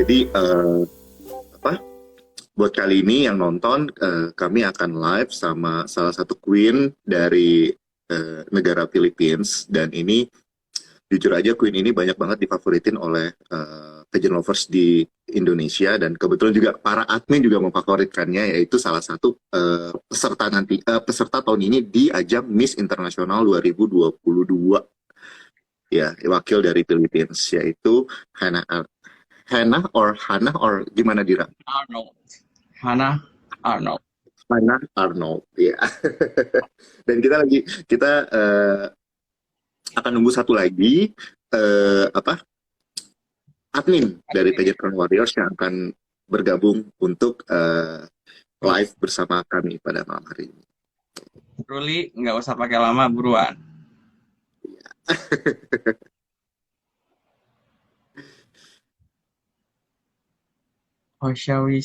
Jadi apa? Buat kali ini yang nonton, kami akan live sama salah satu queen dari negara Philippines, dan ini jujur aja queen ini banyak banget difavoritin oleh pageant lovers di Indonesia, dan kebetulan juga para admin juga memfavoritkannya, yaitu salah satu peserta tahun ini di ajang Miss Internasional 2022. Ya, wakil dari Philippines, yaitu Hannah or gimana Dira? Arnold. Hannah Arnold. Hannah Arnold, ya. Dan kita akan nunggu satu lagi admin dari Pageant Crown Warriors yang akan bergabung untuk live bersama kami pada malam hari ini. Ruli, nggak usah pakai lama, buruan. Oh, shall we?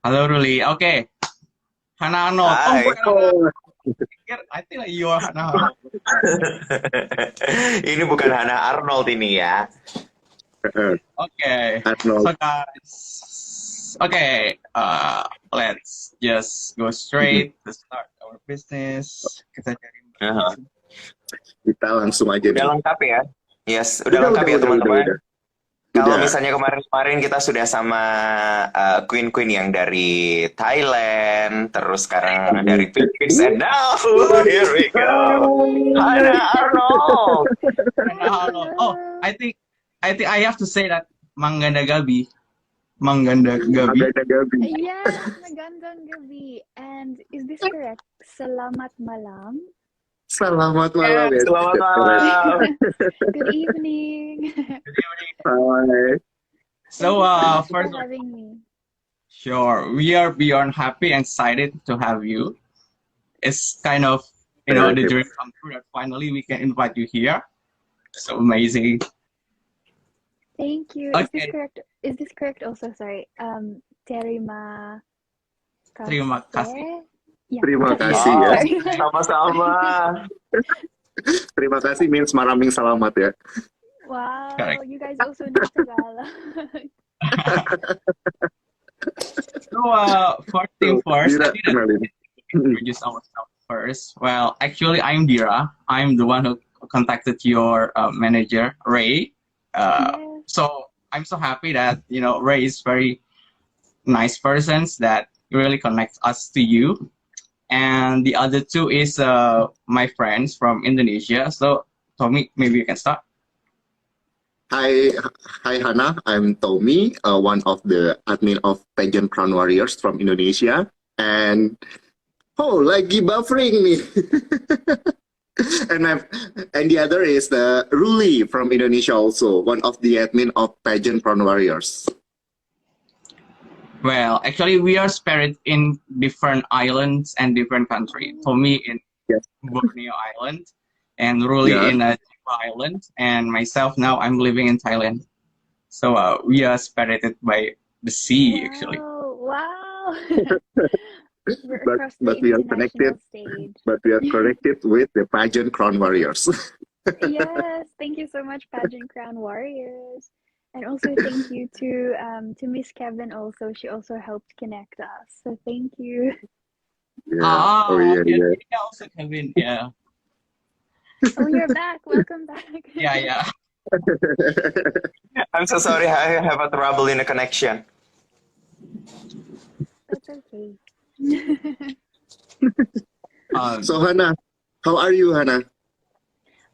Halo Ruli, oke. Hannah Arnold. Hi. I think like you are Hannah Arnold. Ini bukan Hannah Arnold ini ya. Okay. Arnold. So guys, okay, let's just go straight to start our business. Kita cari. Kita langsung aja. Udah lengkap ya? Yes, udah lengkap ya teman-teman. Kalau misalnya kemarin-kemarin kita sudah sama queen-queen yang dari Thailand, terus sekarang dari Philippines, and now here we go, Hannah Arnold. Hannah Arnold. Oh, I think I have to say that Mangganda Gabi. Yeah, Magandang Gabi. And is this correct? Selamat malam. Selamat malam. Yeah, selamat malam. Good evening. Hi. So, Thank you first, for having me. sure, we are beyond happy and excited to have you. It's kind of, the dream come true that finally we can invite you here. So amazing. Thank you. Okay. Is this correct also? Sorry. Terima kasih. Yeah. Terima kasih ya. Sama-sama. Terima kasih means maraming salamat ya. Wow, Correct. you guys also know Tagalog. So, first thing first, Dira, I think kenalin. introduce ourselves first. Well, actually, I'm Dira. I'm the one who contacted your manager, Ray. Yes. So I'm so happy that Ray is very nice person that really connects us to you. And the other two is my friends from Indonesia. So Tommy, maybe you can start. Hi Hannah, I'm Tommy, one of the admin of Pageant Crown Warriors from Indonesia, and lagi buffering nih. and the other is the Ruli from Indonesia, also one of the admin of Pageant Crown Warriors. Well, actually, we are spread in different islands and different countries. Tommy in Borneo Island, and Ruli in Java Island, and myself now I'm living in Thailand. So we are separated by the sea, actually. Wow. But we are connected. Stage. But we are connected with the Pageant Crown Warriors. Yes, thank you so much, Pageant Crown Warriors. And also thank you to Miss Kevin also. She also helped connect us. So thank you. Yeah. Yeah, also Kevin, yeah. Oh, you're back. Welcome back. Yeah. I'm so sorry, I have a trouble in the connection. That's okay. So Hannah, how are you, Hannah?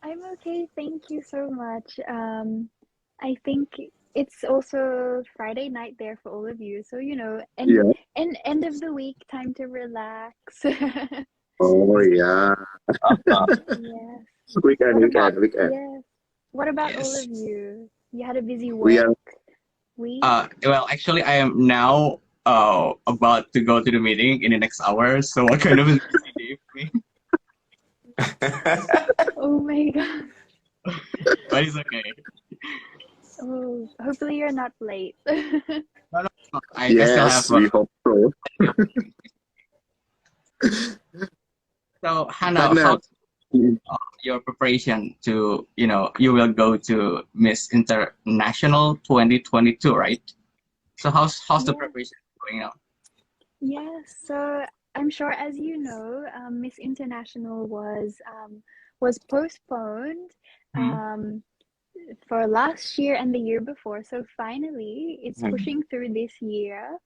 I'm okay. Thank you so much. I think it's also Friday night there for all of you. So, end of the week, time to relax. Oh, yeah. Yes. Weekend. Yes. What about all of you? You had a busy work week? Well, actually, I am now about to go to the meeting in the next hour. So what kind of a busy day for me? Oh my God. But it's okay. Oh, hopefully you're not late. No. I still have we hope so. So Hannah, how's your preparation to, you will go to Miss International 2022, right? So how's the Yeah. preparation going on? Yes, so I'm sure, as you know, Miss International was postponed Hmm. um, for last year and the year before. So finally, it's pushing through this year.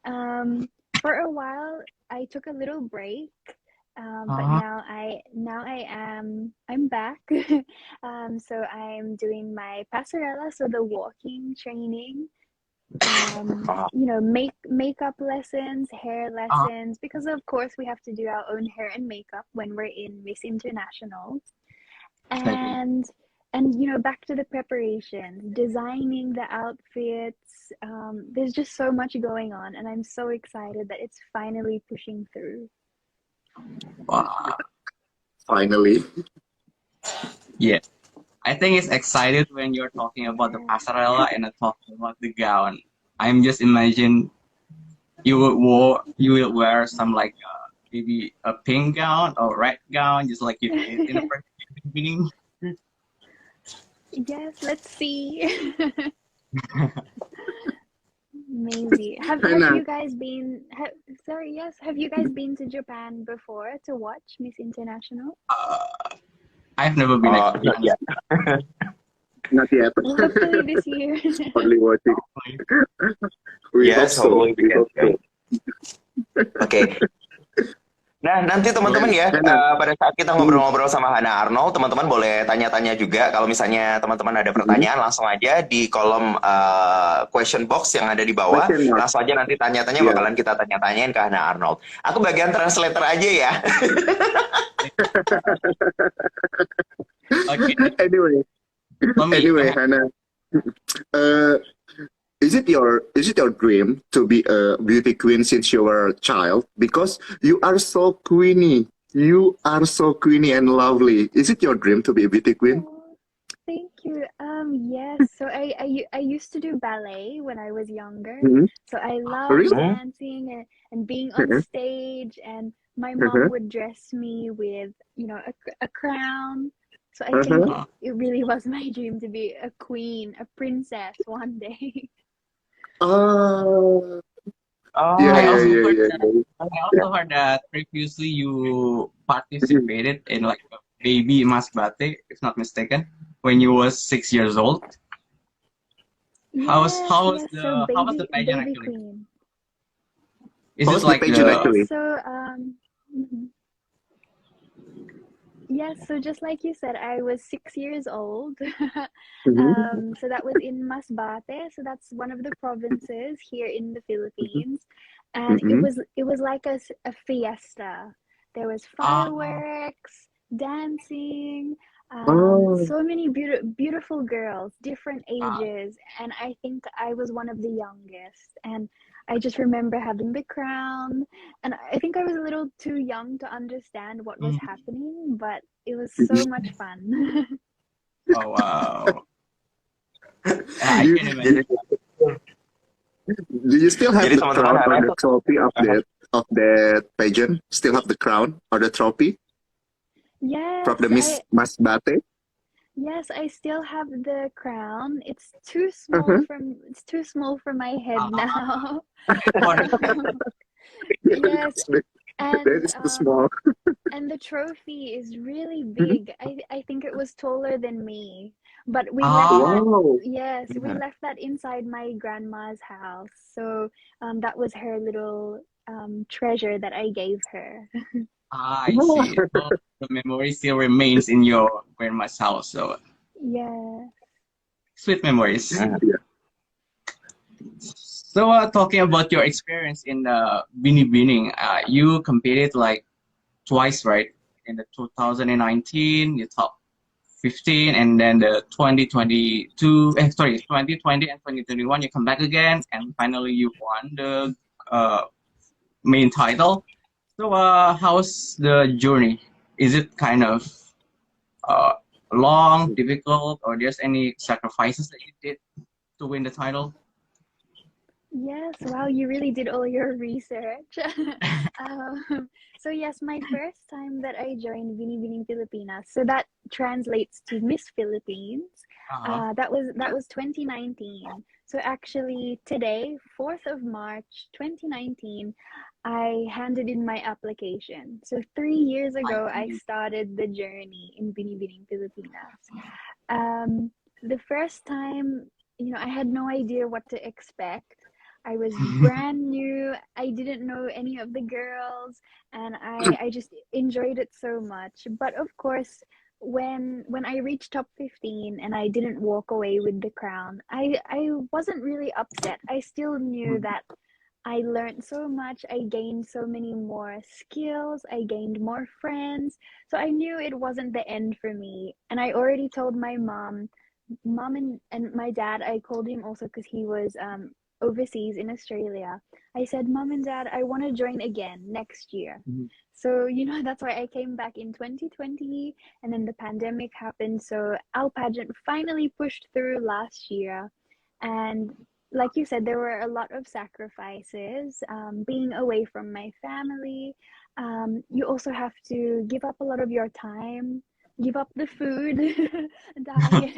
Um, for a while, I took a little break, but Uh-huh. I'm back. So I'm doing my passerella, so the walking training, you know, makeup lessons, hair Uh, lessons, because of course we have to do our own hair and makeup when we're in Miss International. exactly. And and you know, back to the preparations, designing the outfits. There's just so much going on, and I'm so excited that it's finally pushing through. Wow. Finally. Yeah. I think it's excited when you're talking about the Yeah. passerella and talking about the gown. I'm just imagine you will wear some like maybe a pink gown or red gown, just like you did in the first beginning. Yes, let's see. Maybe. Have Hannah, you guys been sorry, yes, have you guys been to Japan before to watch Miss International? I've never been actually. Not yet. not yet. Well, hopefully this year. Only watching. Honestly. We hope Yes, so. hopefully we We can. hope so. Oke. Nah, nanti teman-teman Yes, ya, Hannah. pada saat kita ngobrol-ngobrol sama Hannah Arnold, teman-teman boleh tanya-tanya juga. Kalau misalnya teman-teman ada pertanyaan, langsung aja di kolom question box yang ada di bawah. Question mark. Langsung aja nanti tanya-tanya, Yeah. bakalan kita tanya-tanyain ke Hannah Arnold. Aku bagian translator aja ya. Okay. Anyway, Tommy, anyway, Hannah. Is it your dream to be a beauty queen since you were a child? Because you are so queenie. You are so queenie and lovely. Is it your dream to be a beauty queen? Oh, thank you. Yes. So I used to do ballet when I was younger. Mhm. So I love Really? dancing and being on Mhm. stage, and my mom Mhm. would dress me with, you know, a crown. So I think Mhm. uh, it really was my dream to be a queen, a princess one day. Oh, yeah, I Oh, yeah, also yeah, heard yeah, that. yeah. I also heard that previously you participated in like a baby masbate, if not mistaken, when you was 6 years old. How's Yes, how's yes. So the how was the pageant baby actually? queen. Is it How's the like pageant the Yes. actually? So mhm. Yes, so just like you said, I was 6 years old. Mhm. So that was in Masbate. So that's one of the provinces here in the Philippines. And Mhm. it was like a fiesta. There was uh fireworks, dancing, Oh, so many beautiful girls, different uh ages. And I think I was one of the youngest. And I just remember having the crown, and I think I was a little too young to understand what was mm, happening, but it was so mhm. much fun. oh wow. I do, can imagine. jadi do you still have jadi the teman-teman crown or Hannah the itu trophy of that pageant? Still have the crown or the trophy from the Yes, Miss Masbate? I still have the crown. Uh-huh. It's too small for my head Uh, now. for the, Yeah, Yes, that and is too small. the trophy is really Mhm. big. I think it was taller than me. But ah Wow. we left that inside my grandma's house. So that was her little treasure that I gave her. I see. So the memory still remains in your grandma's house. So Yeah. sweet memories. Yeah. So talking about your experience in Binibining, you competed like twice, right? In the 2019, you top 15, and then the 2022, sorry, 2020 and 2021, you come back again, and finally you won the uh, main title. So, how's the journey? Is it kind of uh, long, difficult, or there's any sacrifices that you did to win the title? Yes, wow, you really did all your research. So yes, my first time that I joined Binibining Pilipinas, so that translates to Miss Philippines. Uh-huh. That was 2019. So actually today, 4th of March 2019, I handed in my application. So 3 years ago, I started the journey in Binibining Pilipinas. The first time, I had no idea what to expect. I was brand new. I didn't know any of the girls, and I just enjoyed it so much. But of course, when I reached top 15 and I didn't walk away with the crown, I wasn't really upset. I still knew that I learned so much. I gained so many more skills. I gained more friends. So I knew it wasn't the end for me. And I already told my mom and my dad. I called him also because he was overseas in Australia. I said, Mom and Dad, I want to join again next year. So, that's why I came back in 2020, and then the pandemic happened. So our pageant finally pushed through last year. And like you said, there were a lot of sacrifices, being away from my family. You also have to give up a lot of your time, give up the food, diet.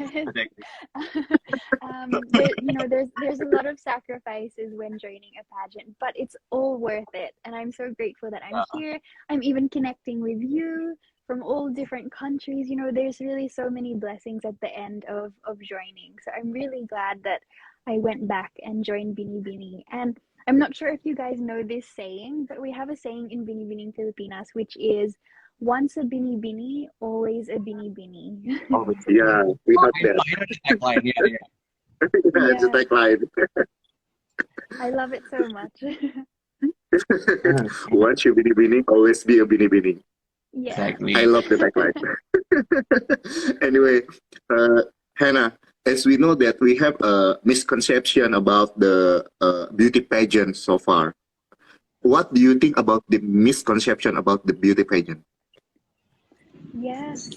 There's a lot of sacrifices when joining a pageant, but it's all worth it. And I'm so grateful that I'm here. I'm even connecting with you from all different countries. There's really so many blessings at the end of joining. So I'm really glad that I went back and joined Binibini. And I'm not sure if you guys know this saying, but we have a saying in Binibining Pilipinas, which is, once a binibini, always a binibini. Yeah, we had that. Tagline, yeah. It's a tagline. I love it so much. Once you binibini, always be a binibini. Yeah. Exactly. I love the tagline. Anyway, Hannah, as we know that we have a misconception about the beauty pageant so far. What do you think about the misconception about the beauty pageant? Yes.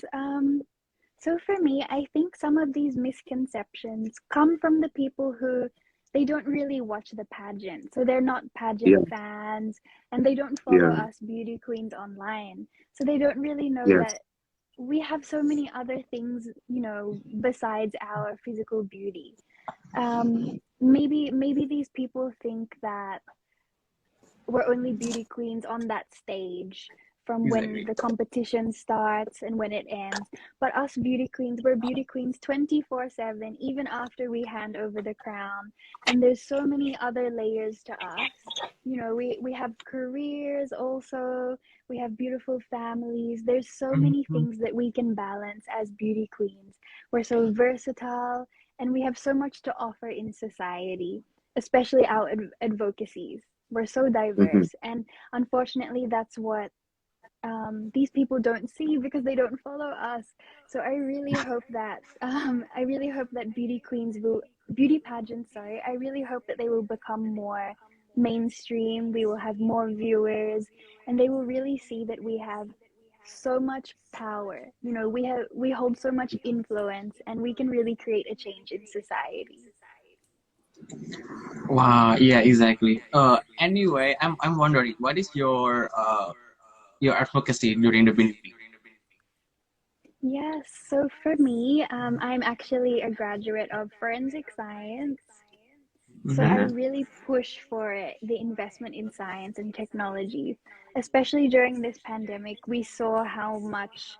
So for me, I think some of these misconceptions come from the people who they don't really watch the pageant. So they're not pageant fans, and they don't follow us beauty queens online. So they don't really know that we have so many other things, besides our physical beauty. Maybe these people think that we're only beauty queens on that stage from when the competition starts and when it ends. But us beauty queens, we're beauty queens 24/7, even after we hand over the crown. And there's so many other layers to us. We have careers also, we have beautiful families. There's so many things that we can balance as beauty queens. We're so versatile, and we have so much to offer in society, especially our advocacies. We're so diverse, and unfortunately that's what these people don't see because they don't follow us. So I really hope that beauty pageants, I really hope that they will become more mainstream. We will have more viewers, and they will really see that we have so much power. We hold so much influence, and we can really create a change in society. Wow, yeah, exactly. Anyway, I'm wondering, what is your advocacy during the Binibini? Yes, so for me, I'm actually a graduate of forensic science. So I really push for the investment in science and technology, especially during this pandemic. We saw how much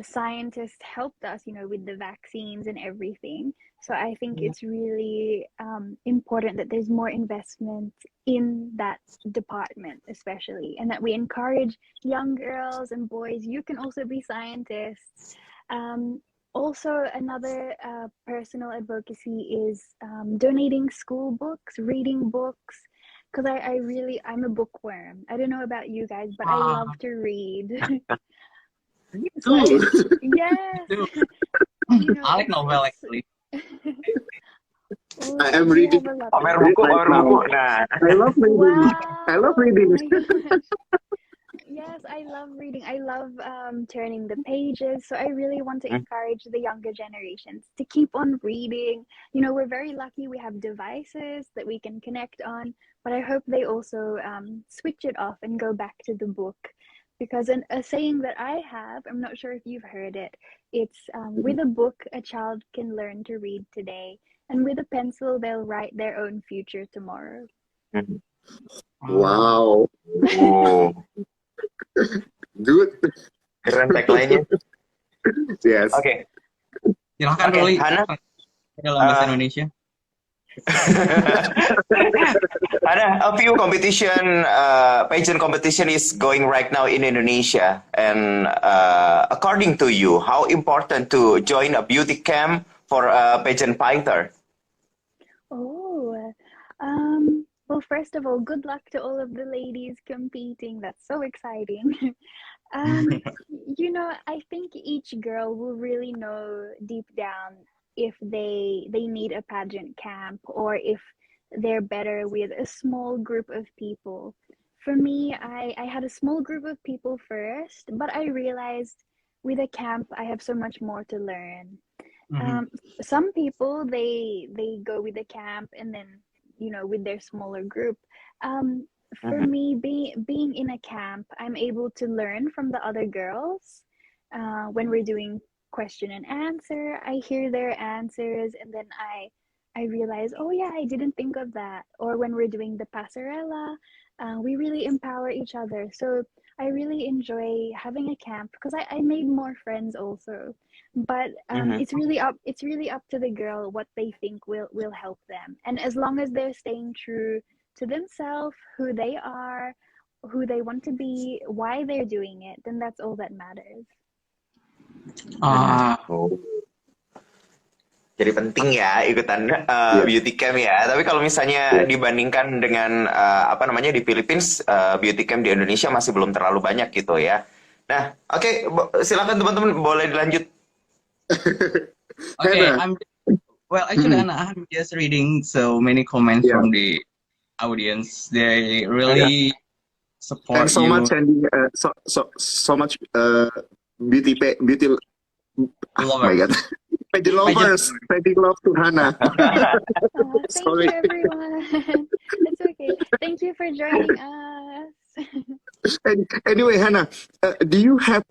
scientists helped us, with the vaccines and everything. So I think it's really important that there's more investment in that department, especially, and that we encourage young girls and boys. You can also be scientists. Also, another personal advocacy is donating school books, reading books, because I'm a bookworm. I don't know about you guys, but I love to read. So yes. I like novel actually. I am reading. Pamer buku. Nah. I love reading. Wow. I love reading. Yes, I love reading. I love turning the pages. So I really want to encourage the younger generations to keep on reading. We're very lucky we have devices that we can connect on, but I hope they also switch it off and go back to the book, Because a saying that I have, I'm not sure if you've heard it, it's with a book, a child can learn to read today, and with a pencil, they'll write their own future tomorrow. Wow. Oh, Good. keren tagline-nya. Yes. Oke. Silahkan Oke, Ruli Hannah. dalam bahasa Indonesia. Hannah, a few competition, pageant competition is going right now in Indonesia. And according to you, how important to join a beauty camp for a pageant fighter? Oh, well, first of all, good luck to all of the ladies competing. That's so exciting. You know, I think each girl will really know deep down if they need a pageant camp or if they're better with a small group of people. For me, I had a small group of people first, but I realized with a camp I have so much more to learn. Some people they go with the camp and then with their smaller group. For me, being in a camp, I'm able to learn from the other girls. When we're doing question and answer, I hear their answers and then I realize, oh yeah, I didn't think of that. Or when we're doing the passerella, we really empower each other. So I really enjoy having a camp because I made more friends also. But it's really up to the girl what they think will help them. And as long as they're staying true to themselves, who they are, who they want to be, why they're doing it, then that's all that matters. Jadi penting ya ikutan beauty camp ya. Tapi kalau misalnya dibandingkan dengan di Philippines, beauty camp di Indonesia masih belum terlalu banyak gitu ya. Nah, oke, silakan teman-teman boleh dilanjut. Okay, actually, Hannah, I'm just reading so many comments from the audience. They really support so you. Much sending so much beauty. Oh my God. Pageant lovers, sending love to Hannah. Thank you, everyone. It's okay. Thank you for joining us. Anyway, Hannah, do you have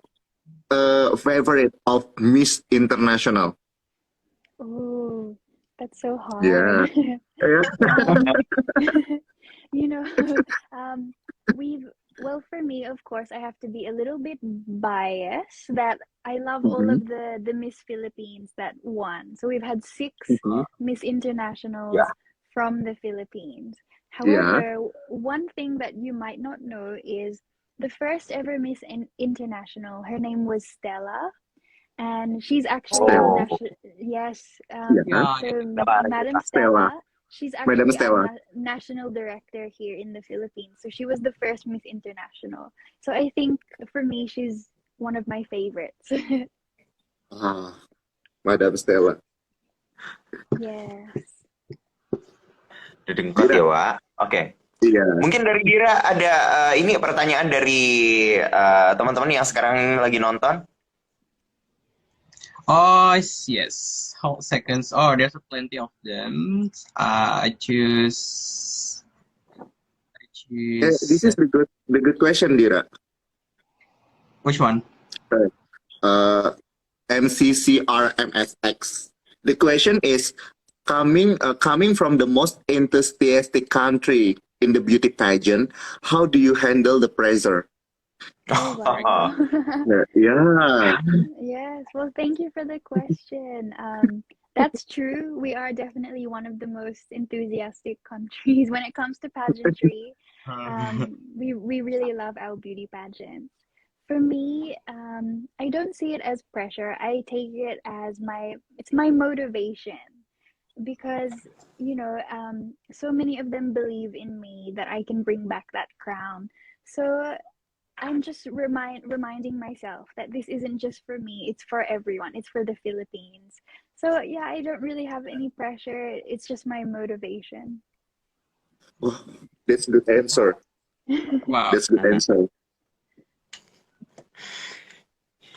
a favorite of Miss International? Oh, that's so hard. Yeah. Well, for me, of course, I have to be a little bit biased that I love all of the Miss Philippines that won. So we've had 6 Miss Internationals from the Philippines. However, one thing that you might not know is the first ever Miss International, her name was Stella. And she's actually Madam Stella. She's actually our national director here in the Philippines. So she was the first Miss International. So I think for me, she's one of my favorites. Madam Stella. Yes. Dedengkot ya, Wak. Oke. Mungkin dari Dira ada ini pertanyaan dari teman-teman yang sekarang lagi nonton. Oh, yes. Hold seconds. Oh, there's plenty of them. I choose. This is the good question, Dira. Which one? MCCRMSX. The question is coming from the most enthusiastic country in the beauty pageant. How do you handle the pressure? Oh, wow. Yes. Well, thank you for the question. That's true. We are definitely one of the most enthusiastic countries when it comes to pageantry. We really love our beauty pageants. For me, I don't see it as pressure. I take it as it's my motivation because, so many of them believe in me that I can bring back that crown. So I'm just reminding myself that this isn't just for me, it's for everyone, it's for the Philippines. So yeah, I don't really have any pressure, it's just my motivation. Oh, that's a good answer. Wow. That's a good answer.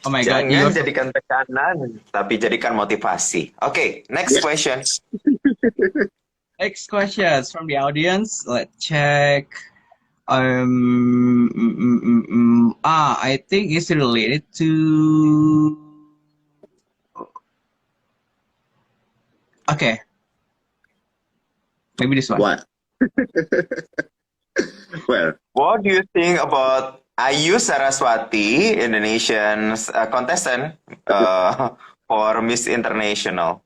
Oh my God. Jangan jadikan tekanan, tapi jadikan motivasi. Okay, next question. Next questions from the audience. Let's check. I think it's related to. Okay, maybe this one. What? Well, What do you think about Ayu Saraswati, Indonesian contestant for Miss International?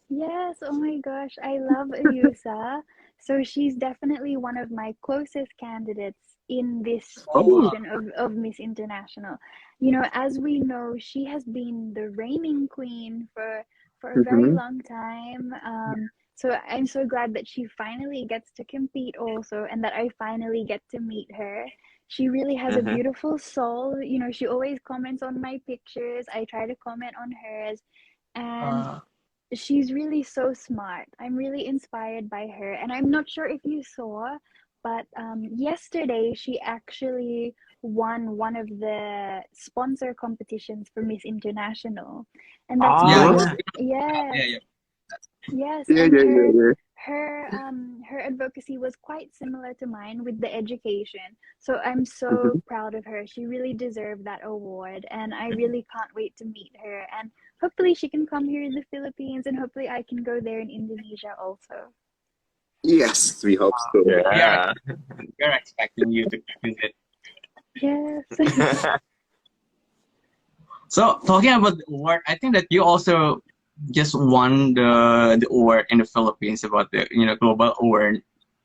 Yes, oh my gosh, I love Ayusa. So she's definitely one of my closest candidates in this oh, edition of Miss International. You know, as we know, she has been the reigning queen for a very mhm, long time. So I'm so glad that she finally gets to compete also, and that I finally get to meet her. She really has a Mm-hmm. beautiful soul. You know, she always comments on my pictures. I try to comment on hers. And Uh, she's really so smart. I'm really inspired by her. And I'm not sure if you saw, but yesterday she actually won one of the sponsor competitions for Miss International. And that's yeah, Ah, quite, what? yeah, yeah, yeah, yeah. yes. Yeah, And yeah, yeah, yeah. her advocacy was quite similar to mine with the education. So I'm so Mhm. proud of her. She really deserved that award, and I really can't wait to meet her. And hopefully she can come here in the Philippines, and hopefully I can go there in Indonesia also. Yes, we hope so. We are yeah. we are expecting you to visit. Yes. So talking about the award, I think that you also just won the award in the Philippines about the global award.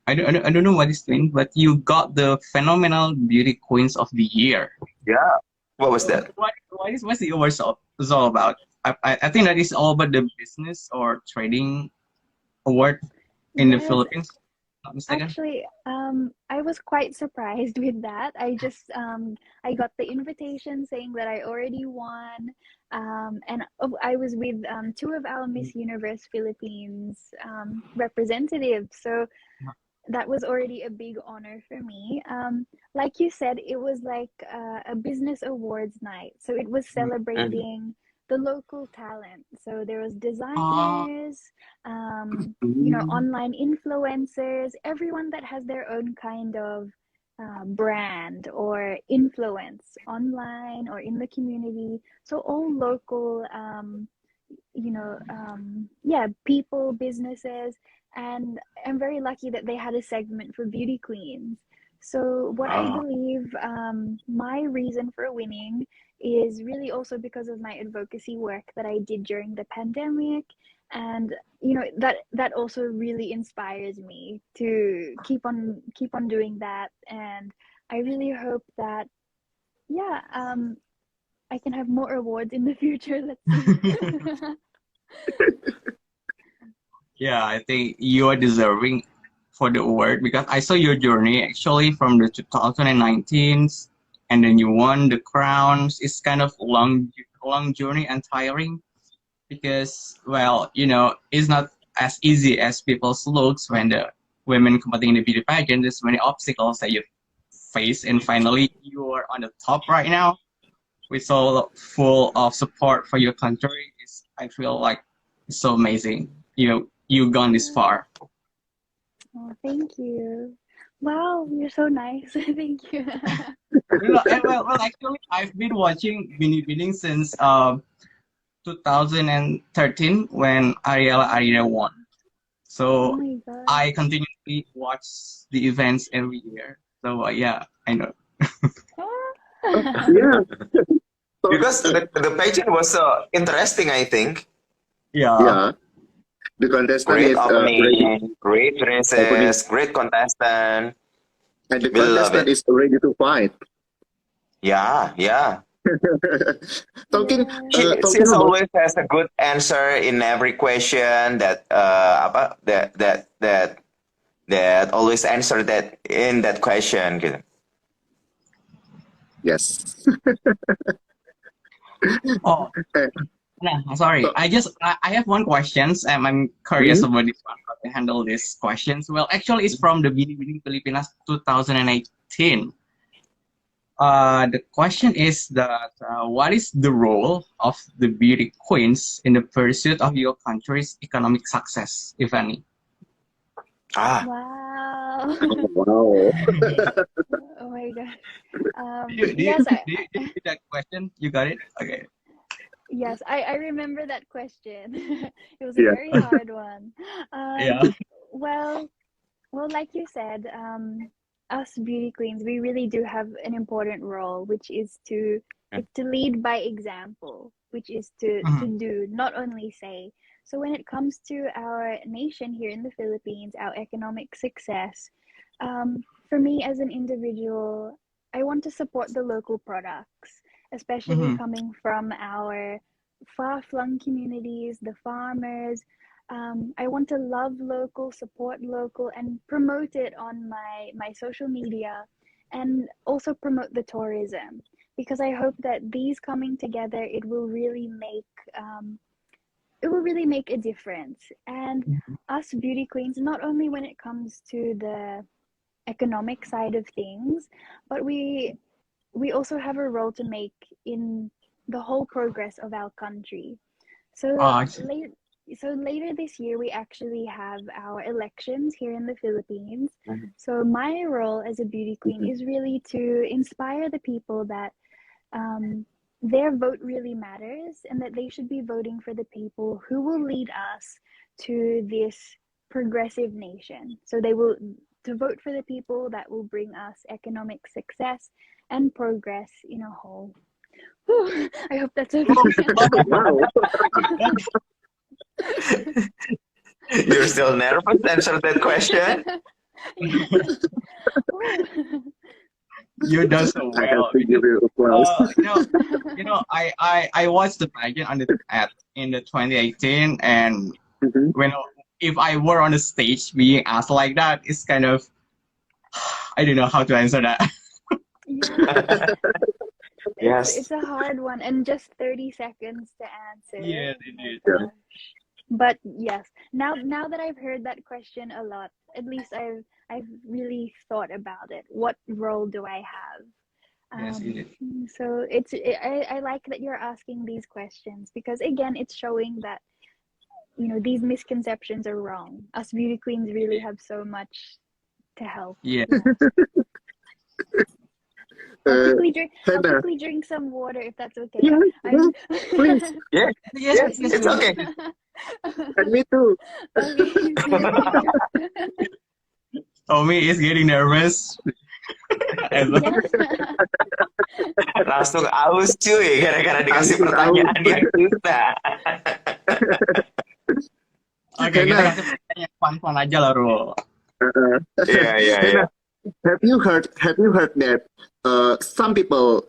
I don't know what this means, but you got the phenomenal beauty queens of the year. Yeah. What was So that? what's the award is all about? I think that is all about the business or trading award in the Yes, Philippines. Not mistaken. actually, I was quite surprised with that. I got the invitation saying that I already won, and I was with two of our Miss Universe Philippines representatives. So that was already a big honor for me. Like you said, it was like a business awards night. So it was Mhm. celebrating the local talent. So there was Uh, designers, Mm. online influencers, everyone that has their own kind of brand or influence online or in the community. So all local, yeah, people, businesses, and I'm very lucky that they had a segment for beauty queens. So what I Oh. believe, my reason for winning is really also because of my advocacy work that I did during the pandemic, and that also really inspires me to keep on doing that. And I really hope that, yeah, I can have more awards in the future. Let's see. yeah, I think you are deserving for the award because I saw your journey actually from the 2019 and then you won the crowns. It's kind of long journey and tiring because well, it's not as easy as people's looks when the women competing in the beauty pageant. There's many obstacles that you face and finally you are on the top right now with so full of support for your country. I feel like it's so amazing. You gone this far. Oh, thank you. Wow, you're so nice. Thank you. Actually, I've been watching Binibining since 2013 when Ariela won. Oh So my God. I continuously watch the events every year. So yeah, I know. Ah. Yeah. So, Because the pageant was so interesting, I think. Yeah. yeah, the contestant Great is ready opening, great opening, races, great contestant. and the We love contestant it. is ready to fight. Yeah, yeah. talking Yes. She talking about always has a good answer in every question that apa that always answer that in that question gitu. yes. Oh, Eh, no, sorry. so, I have one questions. I'm curious mhm, about this one. How to handle these questions? Well, actually, it's from the Binibining Pilipinas 2018. The question is that what is the role of the beauty queens in the pursuit of your country's economic success, if any? Ah, Wow. Wow. Wow. Oh my gosh. Do Yes, you get that question? You got it? Okay. yes, I remember that question. It was a Yeah. very hard one. Yeah. Well, like you said, us beauty queens, we really do have an important role, which is to lead by example, which is to Mhm. do, not only say. So when it comes to our nation here in the Philippines, our economic success, for me as an individual, I want to support the local products, especially Mhm. coming from our far-flung communities, the farmers. I want to love local, support local, and promote it on my social media, and also promote the tourism, because I hope that these coming together, it will really make a difference. And us beauty queens, not only when it comes to the economic side of things, but we also have a role to make in the whole progress of our country. Oh, So I see. later this year, we actually have our elections here in the Philippines. So my role as a beauty queen is really to inspire the people that their vote really matters, and that they should be voting for the people who will lead us to this progressive nation. So they will to vote for the people that will bring us economic success and progress in a whole. Whew, I hope that's okay. Wow. You're still nervous to answer that question? You done so I have well. to give you applause. I watched the pageant in the 2018, and Mhm. when if I were on the stage being asked like that, it's kind of I don't know how to answer that. Yeah, Yes. it's a hard one, and just 30 seconds to answer. Yes, Oh it my is. Yeah. gosh. But yes, now that I've heard that question a lot, at least I've really thought about it. What role do I have? Yes, it is. So I like that you're asking these questions, because again, it's showing that these misconceptions are wrong. Us beauty queens really have so much to help. Yeah. I'll Uh, I'll Hannah. quickly drink some water if that's okay. Yeah, I'm please. Yeah. Yes, Yes, yes, it's yes. okay. And me too. Okay, thank you. Tommy is getting nervous. And Yes. Langsung aus cuy, gara-gara dikasih Langsung pertanyaan aus. yang susah. Oke, kita Hannah, kasih pertanyaan fun-fun aja lah, Ru. Iya, iya, iya. Hannah, have you heard that some people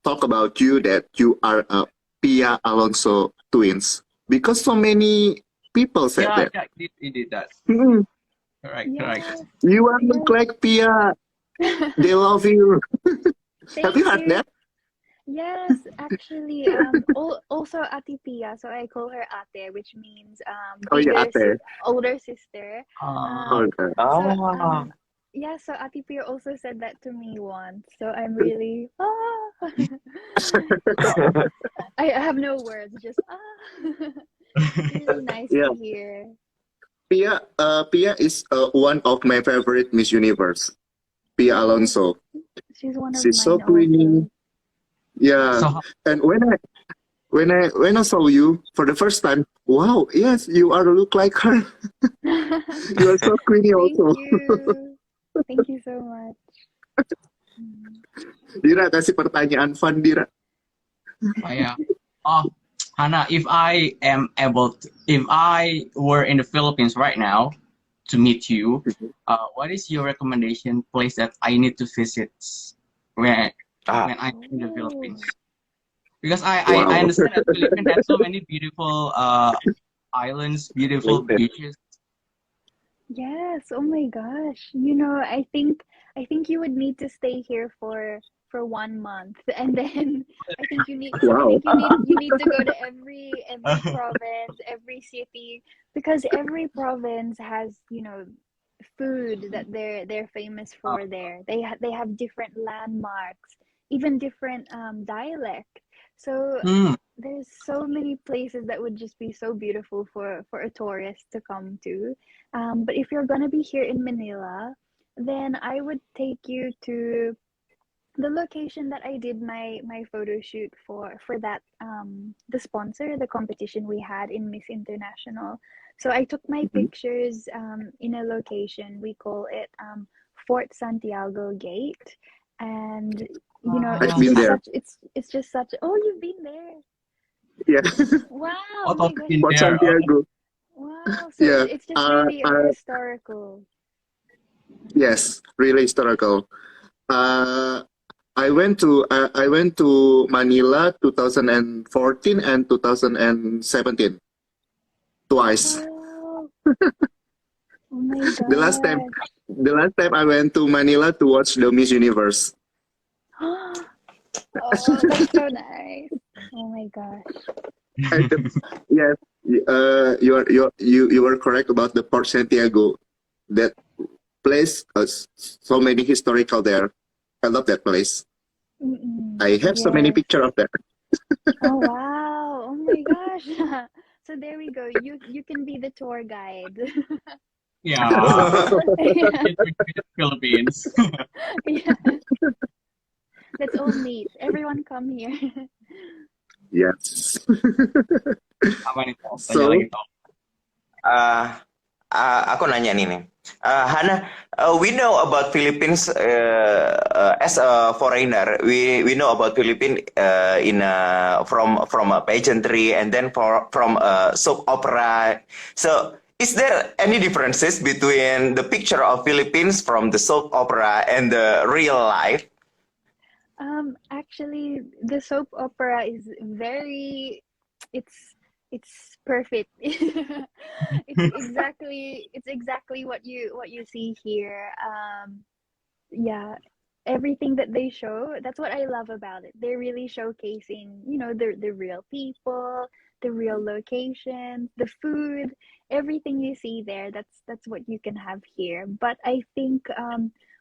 talk about you that you are a Pia Alonso twins, because so many people said Yeah, that. yeah, he did that. Hmm, Correct, correct. Yes. you are look like Pia. They love you. Have you Thank heard you. that? Yes, actually, also Ate Pia, so I call her Ate, which means Oh yeah, Ate. older sister. Okay. So Oh. yeah, so Ate Pia also said that to me once. So I'm really I have no words, just really nice Yeah, to hear. Pia is one of my favorite Miss Universe. Pia Oh, Alonso. she's one of She's so mine pretty. also. Yeah, So, and when I saw you for the first time, wow, yes, you are look like her. You are so queenie Thank also. you. Thank you so much. Dira, kasih pertanyaan fun, Dira. oh, yeah. Oh, Hannah, if I were in the Philippines right now to meet you, what is your recommendation place that I need to visit when Ah, when I'm in the Oh, Philippines? Because I Wow. understand that Philippines has so many beautiful islands, beautiful beaches. yes. Oh my gosh. I think you would need to stay here for 1 month, and then I Wow. think you need to go to every province, every city, because every province has, food that they're famous Uh, for there. They have different landmarks, even different dialect. So hmm. there's so many places that would just be so beautiful for a tourist to come to. But if you're gonna be here in Manila, then I would take you to the location that I did my photo shoot for that the sponsor, the competition we had in Miss International. So I took my pictures in a location, we call it Fort Santiago Gate, and you know, I've been there. it's just such, oh, you've been there. Yeah, Wow, Oh, oh my gosh. in Port there. Okay. Santiago. Wow, so Yeah, it's just really historical. yes, really historical. I went to Manila 2014 and 2017 twice. Wow. Oh my The last time gosh. I went to Manila to watch the Miss Universe. Oh, that's so nice. Oh my gosh. And yes, you were correct about the Port Santiago. That place, so many historical there. I love that place. I have so many Yes. pictures of that. Oh wow. Oh my gosh. So there we go. You can be the tour guide. Yeah. Yeah. It's Philippines. Yeah. Let's all meet. Everyone come here. Yes. Apa nih, Tom? Tanya So, lagi, Tom. Aku nanya nih. Hannah, we know about Philippines as a foreigner. We know about Philippines from a pageantry and then from soap opera. So, is there any differences between the picture of Philippines from the soap opera and the real life? Actually, the soap opera is it's perfect. It's exactly what you see here. Yeah, everything that they show, that's what I love about it. They're really showcasing, you know, the real people, the real locations, the food, everything you see there. That's what you can have here. But I think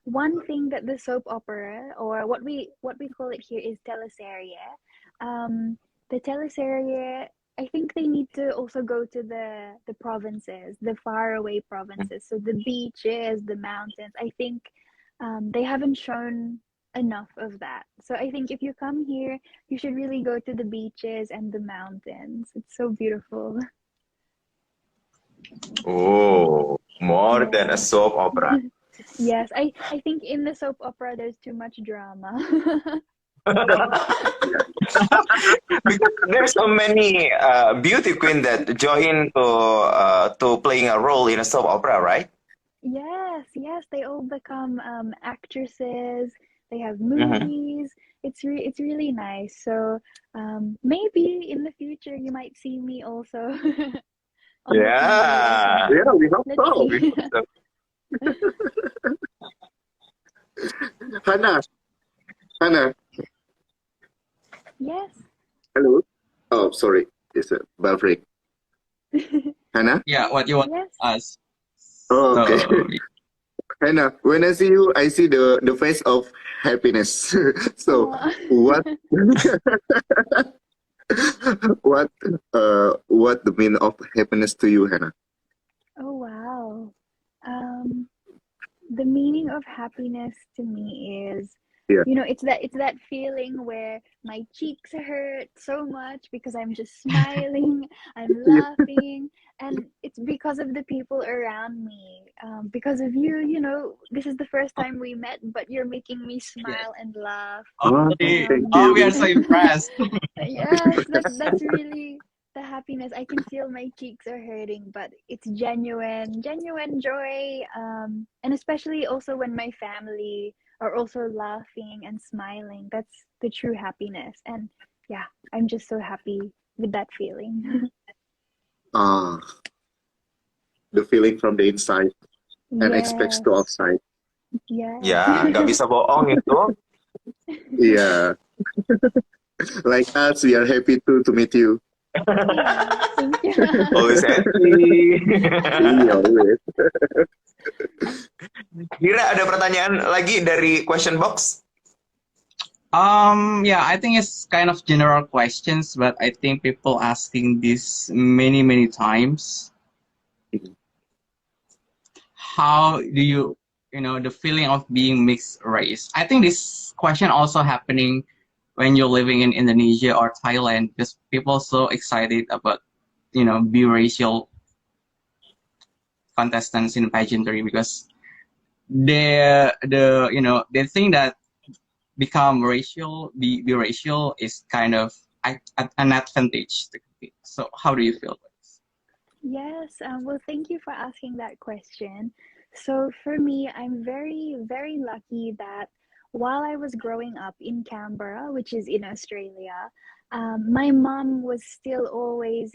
one thing that the soap opera, or what we call it here, is teleserye. The teleserye, I think they need to also go to the provinces, the faraway provinces, so the beaches, the mountains. I think they haven't shown enough of that. So I think if you come here, you should really go to the beaches and the mountains. It's so beautiful. Oh, more than a Yeah. soap opera. Yes, I think in the soap opera there's too much drama. Because there's so many beauty queen that join to playing a role in a soap opera, right? Yes, they all become actresses. They have Mhm. movies. It's really nice. So maybe in the future you might see me also on the TV or Yeah. yeah, something. we hope Let's so. see. Hannah, Yes. hello. Oh, sorry, it's a buffering. Hannah. Yeah, what you want Yes. us? Oh, okay. So, Hannah, when I see you, I see the face of happiness. So, Aw. what what the meaning of happiness to you, Hannah? Oh wow. The meaning of happiness to me is, Yeah. you know, it's that feeling where my cheeks hurt so much because I'm just smiling, I'm laughing, and it's because of the people around me. Because of you, you know, this is the first time we met, but you're making me smile and laugh. Oh, really, thank we are you. so impressed. Yes, that's really the happiness. I can feel my cheeks are hurting, but it's genuine joy. And especially also when my family are also laughing and smiling. That's the true happiness. And yeah, I'm just so happy with that feeling. Ah, the feeling from the inside and expects to Yes, outside. yeah. Ya, nggak bisa bohong itu. Yeah, like us, we are happy to meet you. Yeah, thank you. Always happy. Iya, always. Kira ada pertanyaan lagi dari question box? Yeah, I think it's kind of general questions, but I think people asking this many, many times. How do you, the feeling of being mixed race? I think this question also happening when you're living in Indonesia or Thailand, because people so excited about, biracial contestants in pageantry because they think that become be racial is kind of an advantage to compete. So how do you feel about this? Yes, well, thank you for asking that question. So for me, I'm very, very lucky that while I was growing up in Canberra, which is in Australia, my mom was still always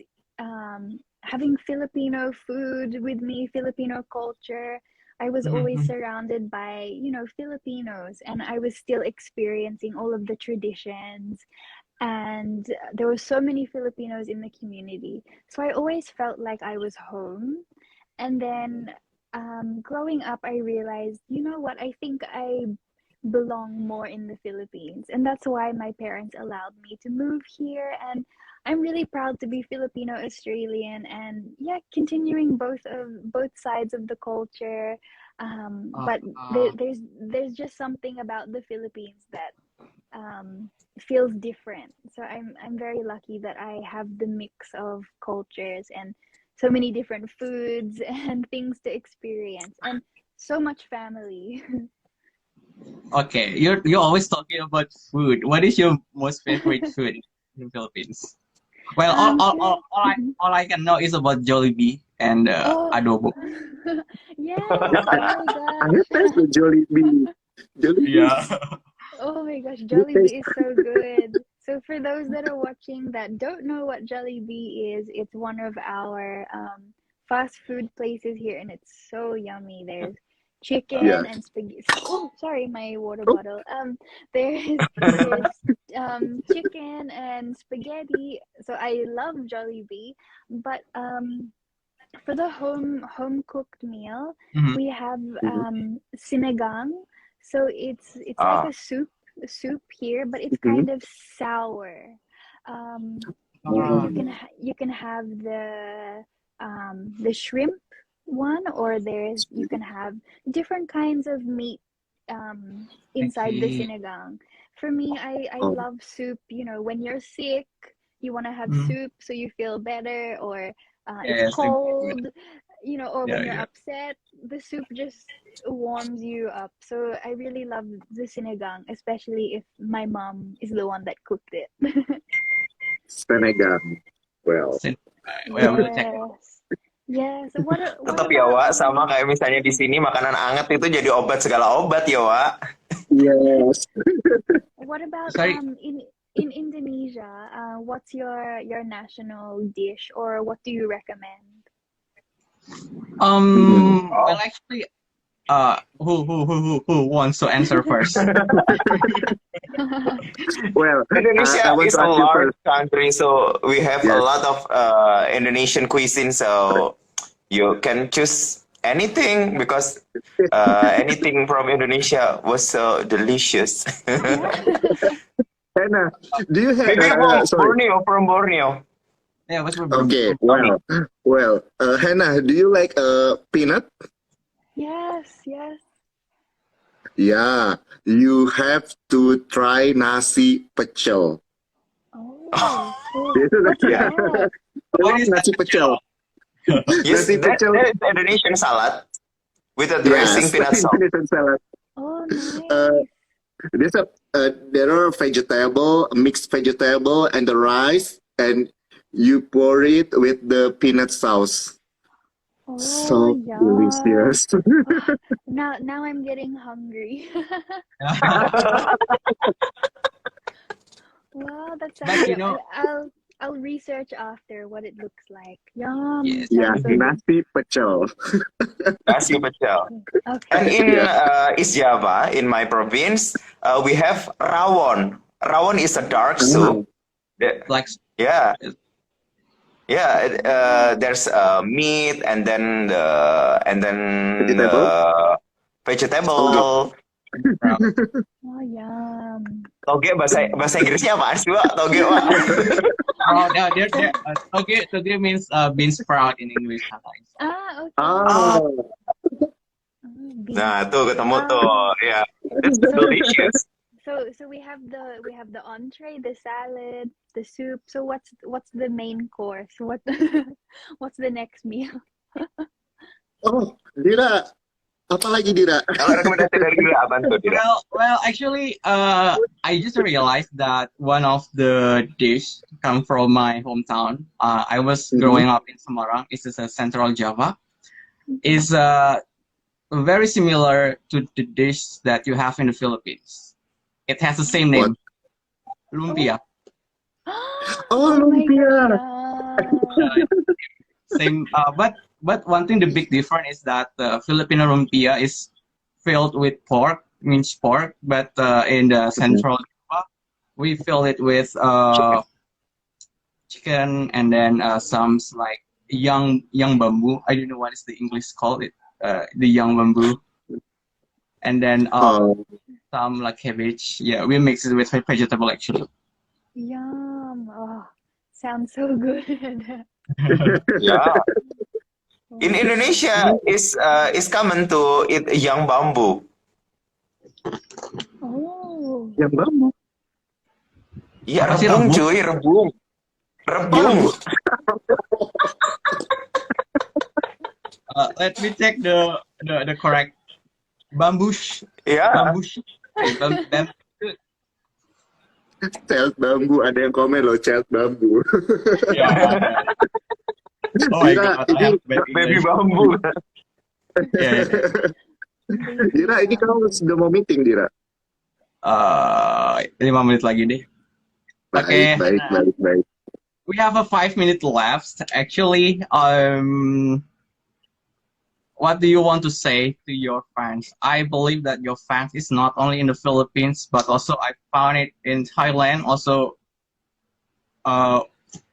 having Filipino food with me, Filipino culture. I was always Mhm. surrounded by, Filipinos, and I was still experiencing all of the traditions, and there were so many Filipinos in the community. So I always felt like I was home. And then growing up, I realized, you know what, I think I belong more in the Philippines. And that's why my parents allowed me to move here. And I'm really proud to be Filipino Australian, and yeah, continuing both sides of the culture. But Uh, there's just something about the Philippines that feels different. So I'm very lucky that I have the mix of cultures and so many different foods and things to experience, and so much family. okay, you're always talking about food. What is your most favorite food in the Philippines? Well, Sure. Mhm. all I can know is about Jollibee and Oh, adobo. yes. Yeah, Oh my I have gosh. tasted Jollibee. Jollibee Yeah. is Oh my gosh, good taste. Jollibee is so good. So for those that are watching that don't know what Jollibee is, it's one of our fast food places here, and it's so yummy. There's chicken Yeah. and spaghetti. Oh, sorry, my water Oh, bottle. There's chicken and spaghetti. So I love Jollibee, but for the home cooked meal, Mhm. we have mhm, sinigang. So it's like Oh, a soup here, but it's mhm. kind of sour. You Uh, can Oh, you can have the shrimp one, or there's you can have different kinds of meat inside the okay. sinigang. For me, I oh, love soup. When you're sick, you want to have Mm. soup so you feel better, or it's Yes, agree. cold, or Yeah, when you're yeah. upset, the soup just warms you up. So I really love the sinigang, especially if my mom is the one that cooked it. Senegal. Well, Sin- well, we'll check. Yes. Yes. So what tetap ya, about Wak. Sama kayak misalnya di sini makanan anget itu jadi obat segala obat ya, Wak. yes. Sorry. in Indonesia? What's your national dish, or what do you recommend? Mhm. Well, Oh. actually, who wants to answer first? Well, I Indonesia want is to a ask you large first. country, so we have a Yes. lot of Indonesian cuisine. So you can choose anything because anything from Indonesia was so delicious. Yeah. Hannah, do you have? Maybe from Sorry. Borneo, from Borneo. Yeah, what's Okay. from Tony? Well. Hannah, do you like peanut? Yes, yes. Yeah. You have to try nasi pecel. Oh, This what's is Yeah. that? I What love is that? nasi pecel. Yes, Nasi pecel. that is Indonesian salad with a dressing Yes, peanut sauce. Indonesian salad. Oh, Uh, nice. there are vegetable, mixed vegetable, and the rice, and you pour it with the peanut sauce. Oh, So yum. delicious. Oh, now I'm getting hungry. Wow, that sounds But yum. I'll research after what it looks like. Yum, yes, Yeah, sounds so good. nasi pecel. Nasi pecel. And Okay. in Yeah. East Java, in my province, we have rawon. Rawon is a dark Ah, soup. The- like Yeah, yeah. Oh, There's meat and then vegetable. the Oh, vegetable. uh, oh, yum. Toge bahasa Inggrisnya apaan sih, Wak? Toge, Wak. Oh, toge means bean sprout in English. Okay. Ah, Bean nah, tuh sprout. ketemu tuh. Ya, that's delicious. So we have the entree, the salad, the soup. So what's the main course? What's the next meal? Oh, Dira, apa lagi Dira? Kalau rekomendasi dari Dira apaan tuh, Dira? Well, actually, I just realized that one of the dish come from my hometown. I was growing up in Semarang. It's a Central Java. It's very similar to the dish that you have in the Philippines. It has the same name, lumpia. Oh, my lumpia. God. Same, but one thing, the big difference is that Filipino lumpia is filled with pork, minced pork, but in the Central Java, we fill it with chicken and then some like young bamboo. I don't know what is the English called it. The young bamboo, and then some like cabbage. Yeah, we mix it with vegetable actually. Yum. Oh, sounds so good. Yeah. In Indonesia, is common to eat young bamboo. Oh. Yang bambu. Iya, Apa sih rebung, rebung? cuy, rebung. Rebung. Let me check the correct bambush. Ya. Bambush. Child bambu, ada yang komen loh, child bambu. Yeah. Oh my Dira, God, I have Baby bambu. Yeah. Dira, ini kamu sudah mau meeting, Dira? 5 menit lagi deh. Baik, Okay. baik. We have a 5 minute left. Actually, what do you want to say to your fans? I believe that your fans is not only in the Philippines, but also I found it in Thailand. Also,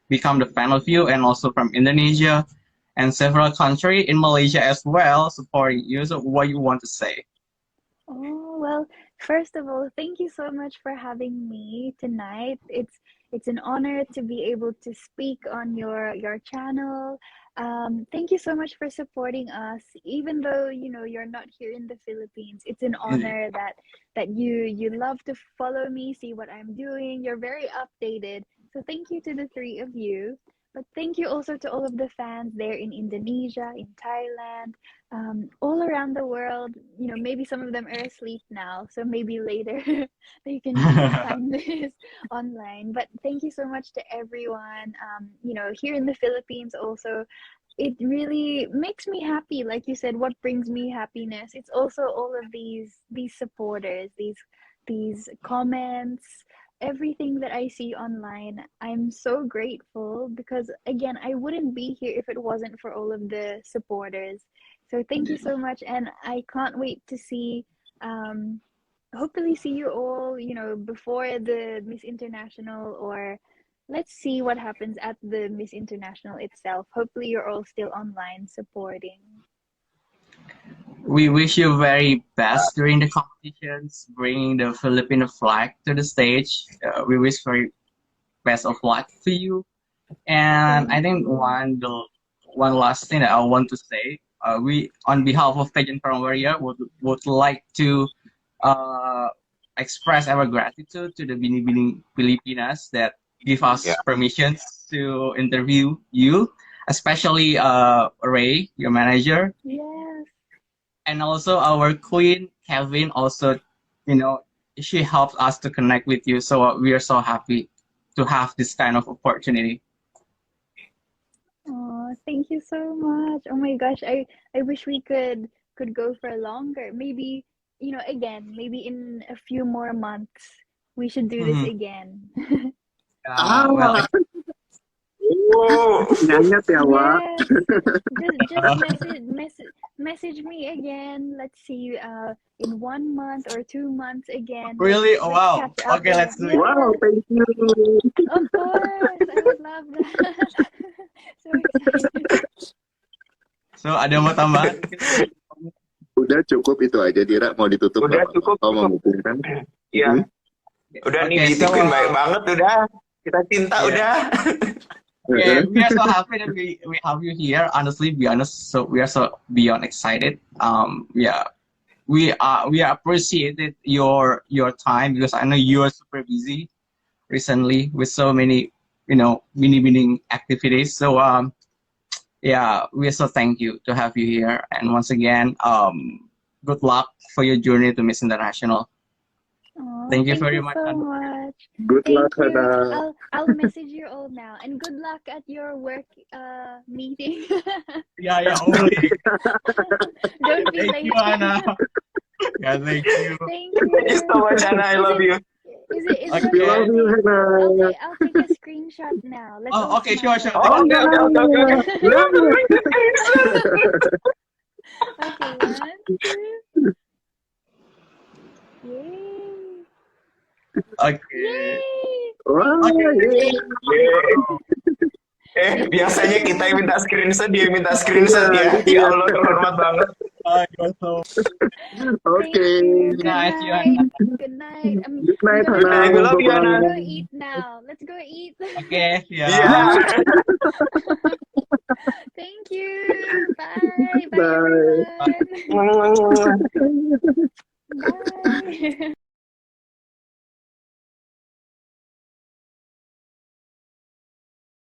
become the fan of you, and also from Indonesia and several countries in Malaysia as well supporting you. So, what you want to say? Oh, well, first of all, thank you so much for having me tonight. It's an honor to be able to speak on your channel. Thank you so much for supporting us, even though you're not here in the Philippines. It's an honor that you love to follow me, see what I'm doing. You're very updated. So thank you to the three of you. But thank you also to all of the fans there in Indonesia, in Thailand, all around the world. Maybe some of them are asleep now, so maybe later they can find this online. But thank you so much to everyone. Here in the Philippines also, it really makes me happy. Like you said, what brings me happiness? It's also all of these supporters, these comments, everything that I see online. I'm so grateful because, again, I wouldn't be here if it wasn't for all of the supporters. So thank you so much, and I can't wait to hopefully see you all, before the Miss International, or let's see what happens at the Miss International itself. Hopefully you're all still online supporting. We wish you very best during the competitions, bringing the Filipino flag to the stage. We wish very best of luck to you. And I think one last thing that I want to say, we on behalf of Pageant Warrior would like to express our gratitude to the Binibining Pilipinas that give us permissions to interview you, especially Ray, your manager. Yes. And also our queen, Kevin, also, she helped us to connect with you. So we are so happy to have this kind of opportunity. Oh, thank you so much. Oh my gosh, I wish we could go for longer. Maybe, again, maybe in a few more months, we should do this again. Well, Ingat ya, Wak. Just message me again. Let's see in 1 month or 2 months again. Really? Oh, wow. Catch up Okay, let's do it. Wow, thank you. Of course, I would love that. So excited. So ada mau tambahan? Udah cukup itu aja, Dira. Mau ditutup Udah nggak apa-apa? cukup. Kalau mau menghubungkan. Iya. Udah Okay, nih, so, Queen baik banget udah. Kita cinta udah. Yeah, we are so happy that we have you here. Honestly, be honest, so we are so beyond excited. Yeah, we appreciated your time because I know you are super busy recently with so many Binibini activities. So yeah, we so thank you to have you here. And once again, good luck for your journey to Miss International. Oh, Thank you thank very you much. so Hannah. much. Good Thank luck, you. Hannah. I'll message you all now. And good luck at your work meeting. Yeah, only. Don't be Thank late. you, Hannah. Yeah, thank you. Thank Thank you you. so much, Hannah. I love you. Is it Okay. We okay? love you, Hannah. I'll take a screenshot now. Let's all Oh, okay, sure. smile. Oh, okay. No, no, Okay, 1, 2. Yay! Okay. Yay! Wah, Okay. Biasanya kita yang minta screenshot, dia minta screenshot ya. Ya Allah, terhormat banget. You're so Oke. Good nice, you night. Good night. Good night, Hannah. We love you, Let's Hannah. go eat now. Let's go eat. okay. Yeah. Yeah. Thank you. Bye. Bye, Bye. everyone. Mwah. Bye.